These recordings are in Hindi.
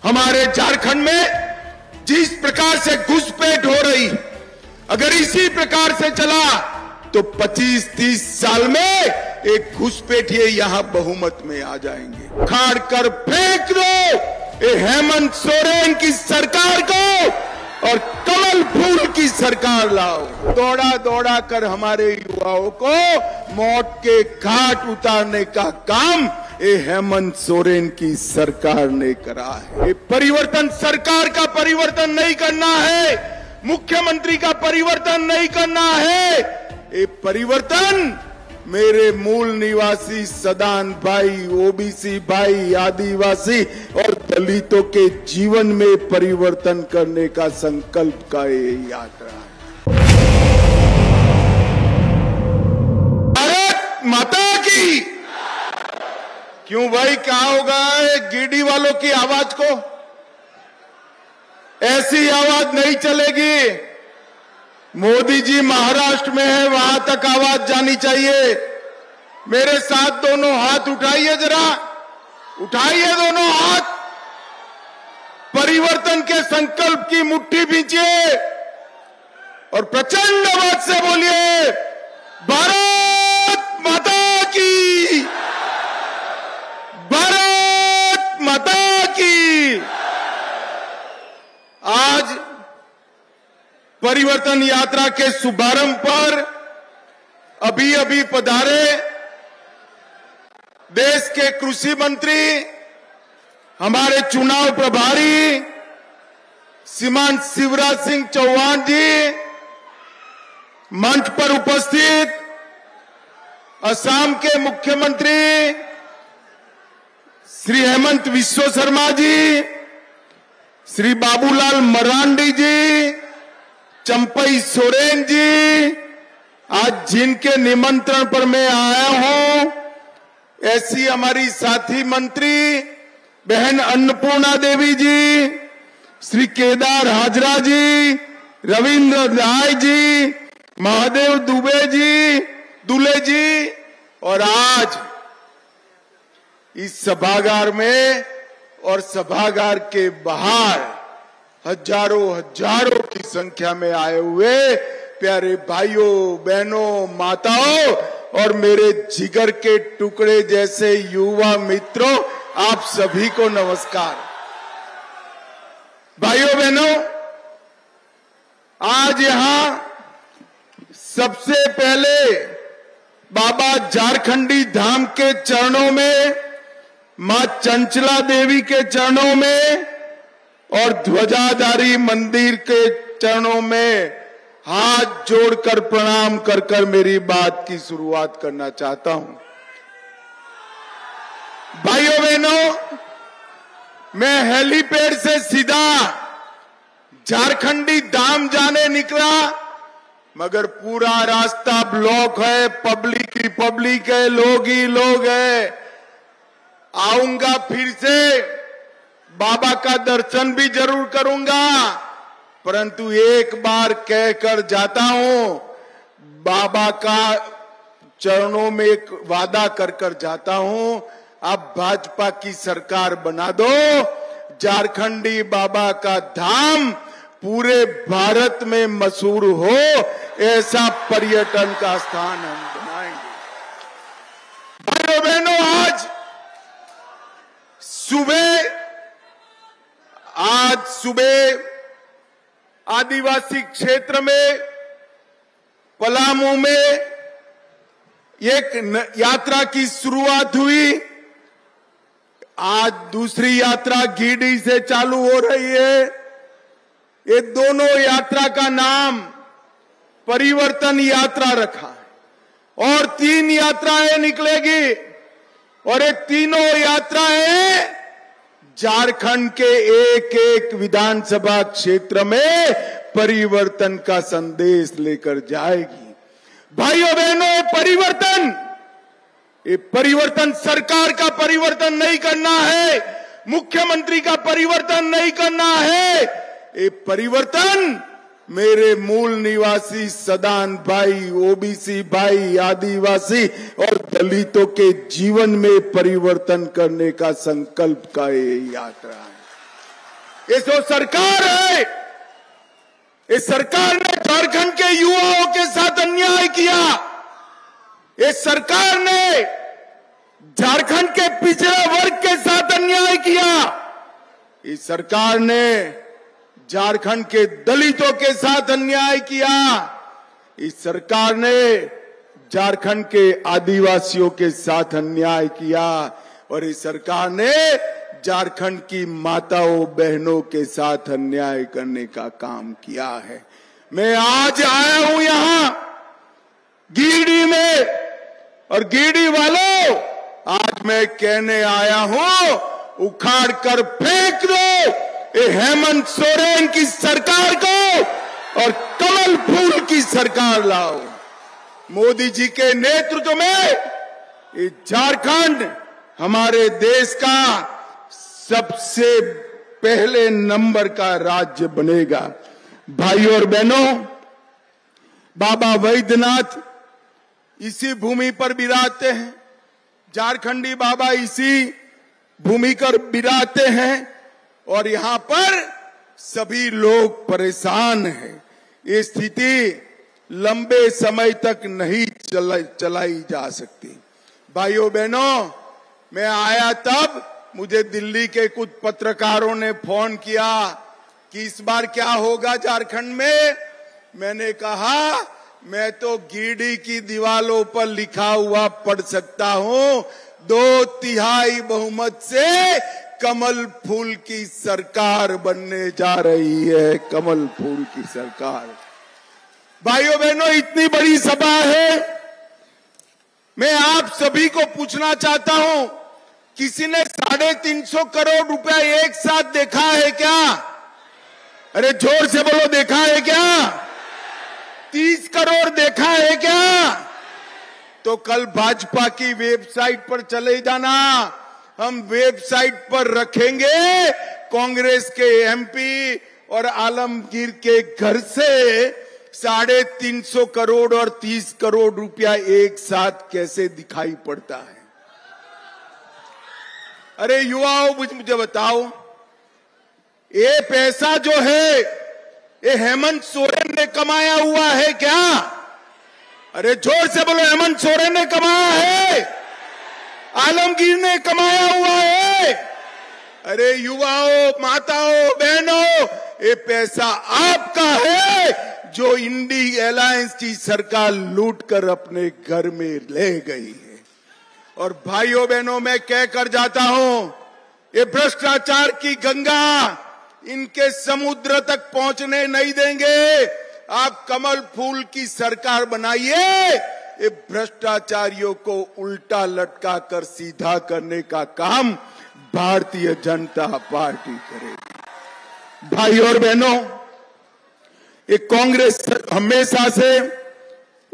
हमारे झारखंड में जिस प्रकार से घुसपैठ हो रही, अगर इसी प्रकार से चला तो 25-30 साल में एक घुसपैठिए यहां बहुमत में आ जाएंगे। खाड़ कर फेंक दो ये हेमंत सोरेन की सरकार को और कमल फूल की सरकार लाओ। दौड़ा दौड़ा कर हमारे युवाओं को मौत के घाट उतारने का काम ये हेमंत सोरेन की सरकार ने करा है। ये परिवर्तन सरकार का परिवर्तन नहीं करना है, मुख्यमंत्री का परिवर्तन नहीं करना है, ये परिवर्तन मेरे मूल निवासी सदान भाई, ओबीसी भाई, आदिवासी और दलितों के जीवन में परिवर्तन करने का संकल्प का ये यात्रा है। भारत माता की। क्यों भाई, क्या होगा गिरडी वालों की आवाज को? ऐसी आवाज नहीं चलेगी। मोदी जी महाराष्ट्र में है, वहां तक आवाज जानी चाहिए। मेरे साथ दोनों हाथ उठाइए, जरा उठाइए दोनों हाथ, परिवर्तन के संकल्प की मुट्ठी भींचिए और प्रचंड आवाज से बोलिए, भारत माता की, भारत माता की। आज परिवर्तन यात्रा के शुभारंभ पर अभी अभी पधारे देश के कृषि मंत्री, हमारे चुनाव प्रभारी श्रीमान शिवराज सिंह चौहान जी, मंच पर उपस्थित असम के मुख्यमंत्री श्री हेमंत बिस्वा शर्मा जी, श्री बाबूलाल मरांडी जी, चंपई सोरेन जी, आज जिनके निमंत्रण पर मैं आया हूं, ऐसी हमारी साथी मंत्री बहन अन्नपूर्णा देवी जी, श्री केदार हाजरा जी, रविंद्र राय जी, महादेव दुले जी, और आज इस सभागार में और सभागार के बाहर हजारों की संख्या में आए हुए प्यारे भाइयों, बहनों, माताओं और मेरे जिगर के टुकड़े जैसे युवा मित्रों, आप सभी को नमस्कार। भाइयों बहनों, आज यहां सबसे पहले बाबा झारखंडी धाम के चरणों में, मां चंचला देवी के चरणों में और ध्वजाधारी मंदिर के चरणों में हाथ जोड़कर प्रणाम कर कर मेरी बात की शुरुआत करना चाहता हूं। भाइयों बहनों, मैं हेलीपैड से सीधा झारखंडी धाम जाने निकला, मगर पूरा रास्ता ब्लॉक है, पब्लिक ही पब्लिक है, लोग ही लोग है। आऊंगा फिर से, बाबा का दर्शन भी जरूर करूंगा, परंतु एक बार कहकर जाता हूं, बाबा का चरणों में एक वादा कर कर जाता हूं, आप भाजपा की सरकार बना दो, झारखंडी बाबा का धाम पूरे भारत में मशहूर हो, ऐसा पर्यटन का स्थान हम बनाएंगे। भाइयों बहनों, आज सुबह आदिवासी क्षेत्र में पलामू में एक यात्रा की शुरुआत हुई। आज दूसरी यात्रा गिरिडीह से चालू हो रही है। ये दोनों यात्रा का नाम परिवर्तन यात्रा रखा है और 3 यात्राएं निकलेगी और ये तीनों यात्राएं झारखंड के एक एक विधानसभा क्षेत्र में परिवर्तन का संदेश लेकर जाएगी। भाइयों बहनों, ये परिवर्तन सरकार का परिवर्तन नहीं करना है, मुख्यमंत्री का परिवर्तन नहीं करना है, ये परिवर्तन मेरे मूल निवासी सदान भाई, ओबीसी भाई, आदिवासी और दलितों के जीवन में परिवर्तन करने का संकल्प का ये यात्रा है। ये जो सरकार है, इस सरकार ने झारखंड के युवाओं के साथ अन्याय किया। इस सरकार ने झारखंड के पिछड़े वर्ग के साथ अन्याय किया। इस सरकार ने झारखंड के दलितों के साथ अन्याय किया। इस सरकार ने झारखंड के आदिवासियों के साथ अन्याय किया और इस सरकार ने झारखंड की माताओं बहनों के साथ अन्याय करने का काम किया है। मैं आज आया हूं यहां गिरिडीह में, और गिरिडीह वालों, आज मैं कहने आया हूं, उखाड़ कर फेंक दो ये हेमंत सोरेन की सरकार को और कमल फूल की सरकार लाओ। मोदी जी के नेतृत्व में ये झारखंड हमारे देश का सबसे पहले नंबर का राज्य बनेगा। भाइयों और बहनों, बाबा वैद्यनाथ इसी भूमि पर विराजते हैं, झारखंडी बाबा इसी भूमि पर विराजते हैं और यहां पर सभी लोग परेशान हैं। ये स्थिति लंबे समय तक नहीं चलाई जा सकती। भाइयों बहनों, मैं आया तब मुझे दिल्ली के कुछ पत्रकारों ने फोन किया कि इस बार क्या होगा झारखंड में। मैंने कहा मैं तो गिरिडीह की दीवारों पर लिखा हुआ पढ़ सकता हूं, 2/3 बहुमत से कमल फूल की सरकार बनने जा रही है। कमल फूल की सरकार। भाइयों बहनों, इतनी बड़ी सभा है, मैं आप सभी को पूछना चाहता हूं, किसी ने 350 करोड़ रुपया एक साथ देखा है क्या? अरे जोर से बोलो, देखा है क्या? 30 करोड़ देखा है क्या? तो कल भाजपा की वेबसाइट पर चले जाना, हम वेबसाइट पर रखेंगे कांग्रेस के एमपी और आलमगीर के घर से 350 करोड़ और 30 करोड़ रुपया एक साथ कैसे दिखाई पड़ता है। अरे युवाओं, मुझे बताओ, ये पैसा जो है ये हेमंत सोरेन ने कमाया हुआ है क्या? अरे जोर से बोलो, हेमंत सोरेन ने कमाया है? आलमगीर ने कमाया हुआ है? अरे युवाओं, माताओं, बहनों, ये पैसा आपका है जो इंडी अलायंस की सरकार लूट कर अपने घर में ले गई है। और भाइयों बहनों, मैं कह कर जाता हूं, ये भ्रष्टाचार की गंगा इनके समुद्र तक पहुंचने नहीं देंगे। आप कमल फूल की सरकार बनाइए, ये भ्रष्टाचारियों को उल्टा लटका कर सीधा करने का काम भारतीय जनता पार्टी करेगी। भाइयों और बहनों, ये कांग्रेस हमेशा से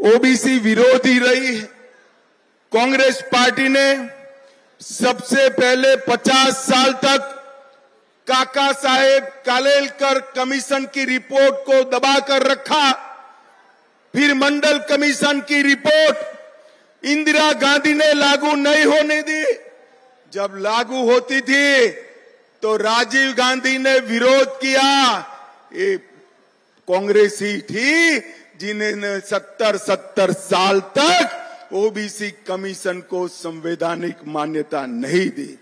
ओबीसी विरोधी रही है। कांग्रेस पार्टी ने सबसे पहले 50 साल तक काका साहेब कालेलकर कमीशन की रिपोर्ट को दबाकर रखा। फिर मंडल कमीशन की रिपोर्ट इंदिरा गांधी ने लागू नहीं होने दी। जब लागू होती थी तो राजीव गांधी ने विरोध किया। ये कांग्रेस ही थी जिन्होंने 70 साल तक ओबीसी कमीशन को संवैधानिक मान्यता नहीं दी।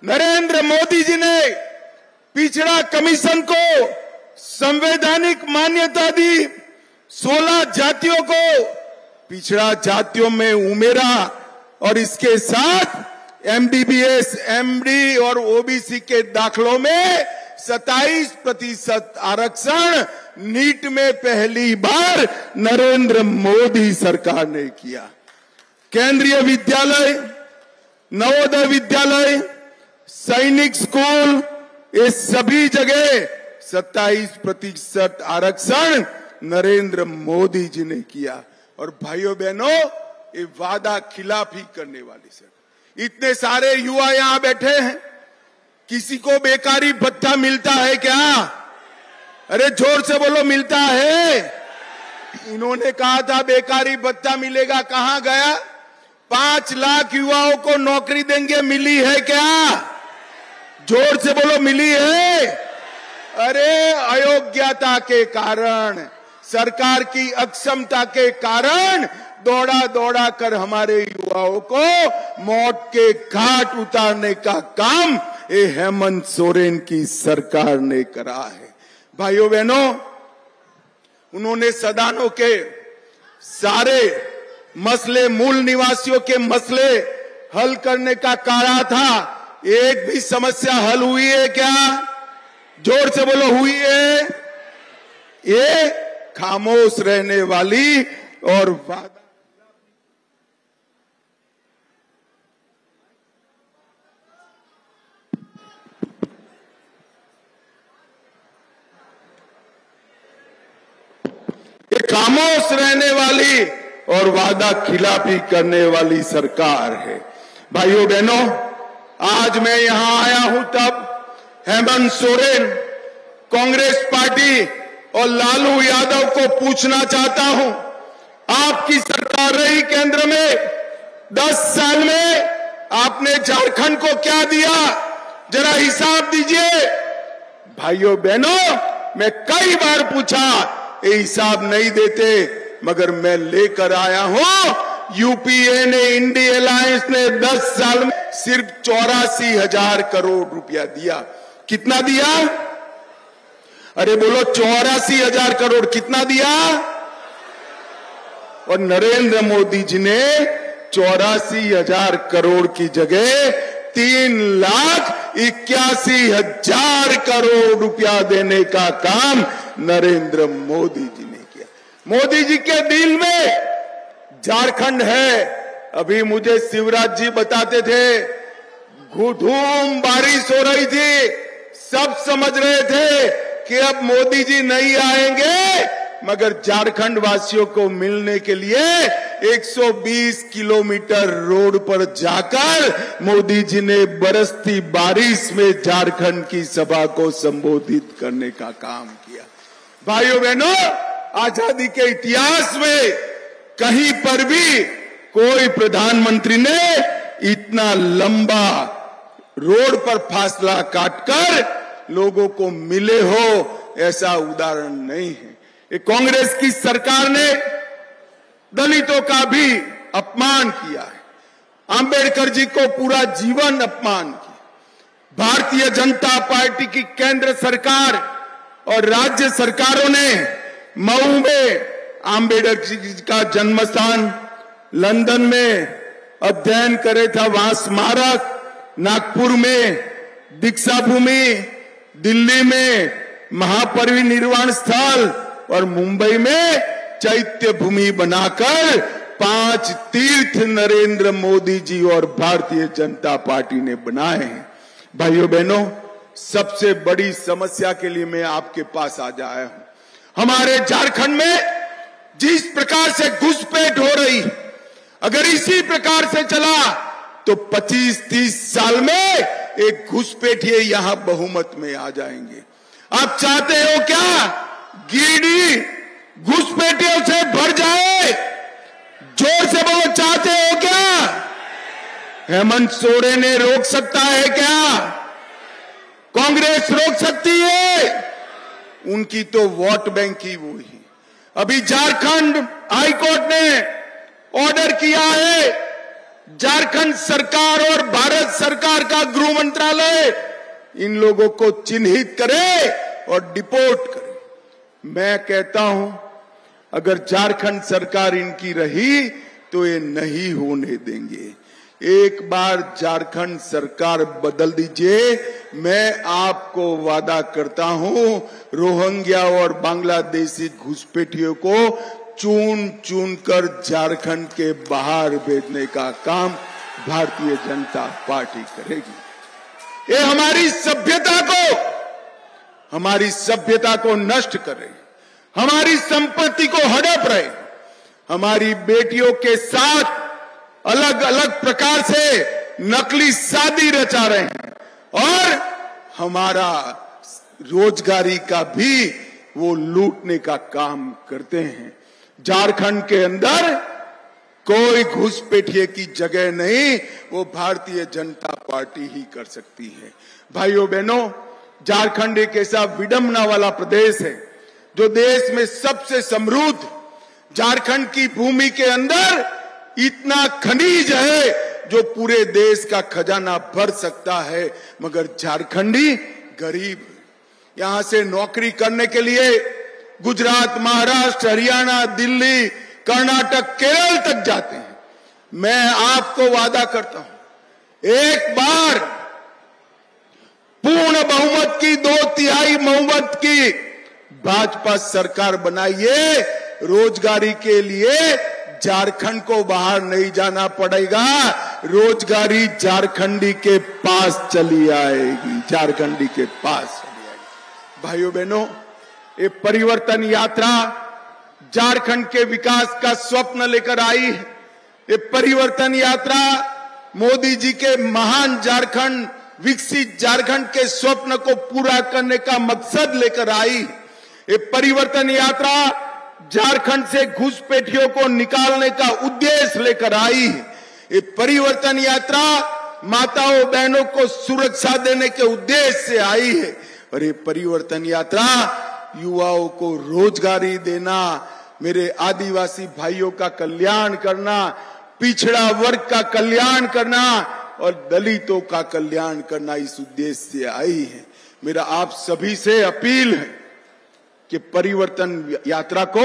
नरेंद्र मोदी जी ने पिछड़ा कमीशन को संवैधानिक मान्यता दी। 16 जातियों को पिछड़ा जातियों में उमेरा और इसके साथ एमबीबीएस, एमडी और ओबीसी के दाखलों में 27% आरक्षण नीट में पहली बार नरेंद्र मोदी सरकार ने किया। केंद्रीय विद्यालय, नवोदय विद्यालय, सैनिक स्कूल, ये सभी जगह 27% आरक्षण नरेंद्र मोदी जी ने किया। और भाइयों बहनों, ये वादा खिलाफी करने वाली सरकार। इतने सारे युवा यहां बैठे हैं, किसी को बेकारी भत्ता मिलता है क्या? अरे जोर से बोलो, मिलता है? इन्होंने कहा था बेकारी भत्ता मिलेगा, कहां गया? 5 लाख युवाओं को नौकरी देंगे, मिली है क्या? जोर से बोलो, मिली है? अरे अयोग्यता के कारण, सरकार की अक्षमता के कारण दौड़ा दौड़ा कर हमारे युवाओं को मौत के घाट उतारने का काम ये हेमंत सोरेन की सरकार ने करा है। भाइयों बहनों, उन्होंने सदानों के सारे मसले, मूल निवासियों के मसले हल करने का कहा था। एक भी समस्या हल हुई है क्या? जोर से बोलो, हुई है? ये खामोश रहने वाली और वादा खामोश रहने वाली और वादा खिलाफी करने वाली सरकार है। भाइयों बहनों, आज मैं यहां आया हूं तब हेमंत सोरेन, कांग्रेस पार्टी और लालू यादव को पूछना चाहता हूं, आपकी सरकार रही केंद्र में, 10 साल में आपने झारखंड को क्या दिया? जरा हिसाब दीजिए। भाइयों बहनों, मैं कई बार पूछा, ये हिसाब नहीं देते, मगर मैं लेकर आया हूं। यूपीए ने, इंडिया अलायंस ने 10 साल में सिर्फ 84,000 करोड़ रुपया दिया। कितना दिया? अरे बोलो, 84,000 करोड़ कितना दिया? और नरेंद्र मोदी जी ने 84,000 करोड़ की जगह 3,81,000 करोड़ रुपया देने का काम नरेंद्र मोदी जी ने किया। मोदी जी के दिल में झारखंड है। अभी मुझे शिवराज जी बताते थे, धूम बारिश हो रही थी, सब समझ रहे थे कि अब मोदी जी नहीं आएंगे, मगर झारखंड वासियों को मिलने के लिए 120 किलोमीटर रोड पर जाकर मोदी जी ने बरसती बारिश में झारखंड की सभा को संबोधित करने का काम किया। भाइयों बहनों, आजादी के इतिहास में कहीं पर भी कोई प्रधानमंत्री ने इतना लंबा रोड पर फासला काटकर लोगों को मिले हो, ऐसा उदाहरण नहीं है। ये कांग्रेस की सरकार ने दलितों का भी अपमान किया है। अंबेडकर जी को पूरा जीवन अपमान किया। भारतीय जनता पार्टी की केंद्र सरकार और राज्य सरकारों ने मऊ में अंबेडकर जी का जन्म स्थान, लंदन में अध्ययन करे था वहां स्मारक, नागपुर में दीक्षा भूमि, दिल्ली में महापरिनिर्वाण स्थल और मुंबई में चैत्य भूमि बनाकर 5 तीर्थ नरेंद्र मोदी जी और भारतीय जनता पार्टी ने बनाए हैं। भाइयों बहनों, सबसे बड़ी समस्या के लिए मैं आपके पास आज आया हूं। हमारे झारखंड में जिस प्रकार से घुसपैठ हो रही, अगर इसी प्रकार से चला तो 25-30 साल में एक घुसपैठिए यहां बहुमत में आ जाएंगे। आप चाहते हो क्या गिरिडीह घुसपैठियों से भर जाए? जोर से बोलो, चाहते हो क्या? हेमंत सोरेन ने रोक सकता है क्या? कांग्रेस रोक सकती है? उनकी तो वोट बैंक ही वो ही। अभी झारखंड हाईकोर्ट ने ऑर्डर किया है, झारखंड सरकार और भारत सरकार का गृह मंत्रालय इन लोगों को चिन्हित करे और डिपोर्ट करे। मैं कहता हूं, अगर झारखंड सरकार इनकी रही तो ये नहीं होने देंगे। एक बार झारखंड सरकार बदल दीजिए, मैं आपको वादा करता हूं, रोहिंग्या और बांग्लादेशी घुसपैठियों को चुन चुन कर झारखंड के बाहर भेजने का काम भारतीय जनता पार्टी करेगी। ये हमारी सभ्यता को नष्ट करे, हमारी संपत्ति को हड़प रहे, हमारी बेटियों के साथ अलग अलग प्रकार से नकली शादी रचा रहे हैं और हमारा रोजगारी का भी वो लूटने का काम करते हैं। झारखंड के अंदर कोई घुसपैठिए की जगह नहीं, वो भारतीय जनता पार्टी ही कर सकती है। भाइयों बहनों, झारखंड एक ऐसा विडंबना वाला प्रदेश है जो देश में सबसे समृद्ध, झारखंड की भूमि के अंदर इतना खनिज है जो पूरे देश का खजाना भर सकता है, मगर झारखंडी गरीब। यहां से नौकरी करने के लिए गुजरात, महाराष्ट्र, हरियाणा, दिल्ली, कर्नाटक, केरल तक जाते हैं। मैं आपको वादा करता हूं, एक बार पूर्ण बहुमत की, 2/3 बहुमत की भाजपा सरकार बनाइए, रोजगारी के लिए झारखंड को बाहर नहीं जाना पड़ेगा, रोजगारी झारखंडी के पास चली आएगी, झारखंडी के पास चली आएगी। भाइयों बहनों, ये परिवर्तन यात्रा झारखंड के विकास का स्वप्न लेकर आई है। ये परिवर्तन यात्रा मोदी जी के महान झारखंड, विकसित झारखंड के स्वप्न को पूरा करने का मकसद लेकर आई। ये परिवर्तन यात्रा झारखंड से घुसपैठियों को निकालने का उद्देश्य लेकर आई। ये परिवर्तन यात्रा माताओं बहनों को सुरक्षा देने के उद्देश्य से आई है। और ये परिवर्तन यात्रा युवाओं को रोजगारी देना, मेरे आदिवासी भाइयों का कल्याण करना, पिछड़ा वर्ग का कल्याण करना और दलितों का कल्याण करना, इस उद्देश्य से आई है। मेरा आप सभी से अपील है कि परिवर्तन यात्रा को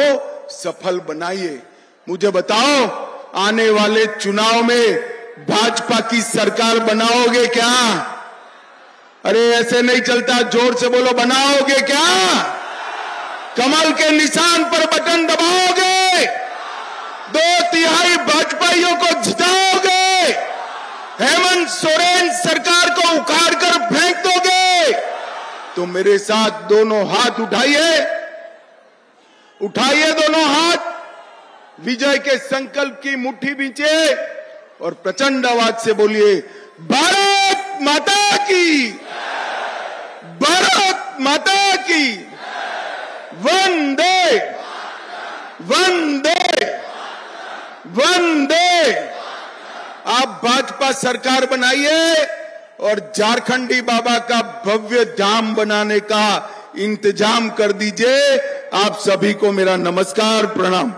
सफल बनाइए। मुझे बताओ, आने वाले चुनाव में भाजपा की सरकार बनाओगे क्या? अरे ऐसे नहीं चलता, जोर से बोलो, बनाओगे क्या? कमल के निशान पर बटन दबाओगे? 2/3 भाजपाइयों को जिताओगे? हेमंत सोरेन सरकार को उखाड़ कर फेंक दोगे? तो मेरे साथ दोनों हाथ उठाइए, उठाइए दोनों हाथ, विजय के संकल्प की मुट्ठी बींचे और प्रचंड आवाज से बोलिए, भारत माता की, भारत माता की, वंदे वंदे वंदे। आप भाजपा सरकार बनाइए और झारखंडी बाबा का भव्य धाम बनाने का इंतजाम कर दीजिए। आप सभी को मेरा नमस्कार, प्रणाम।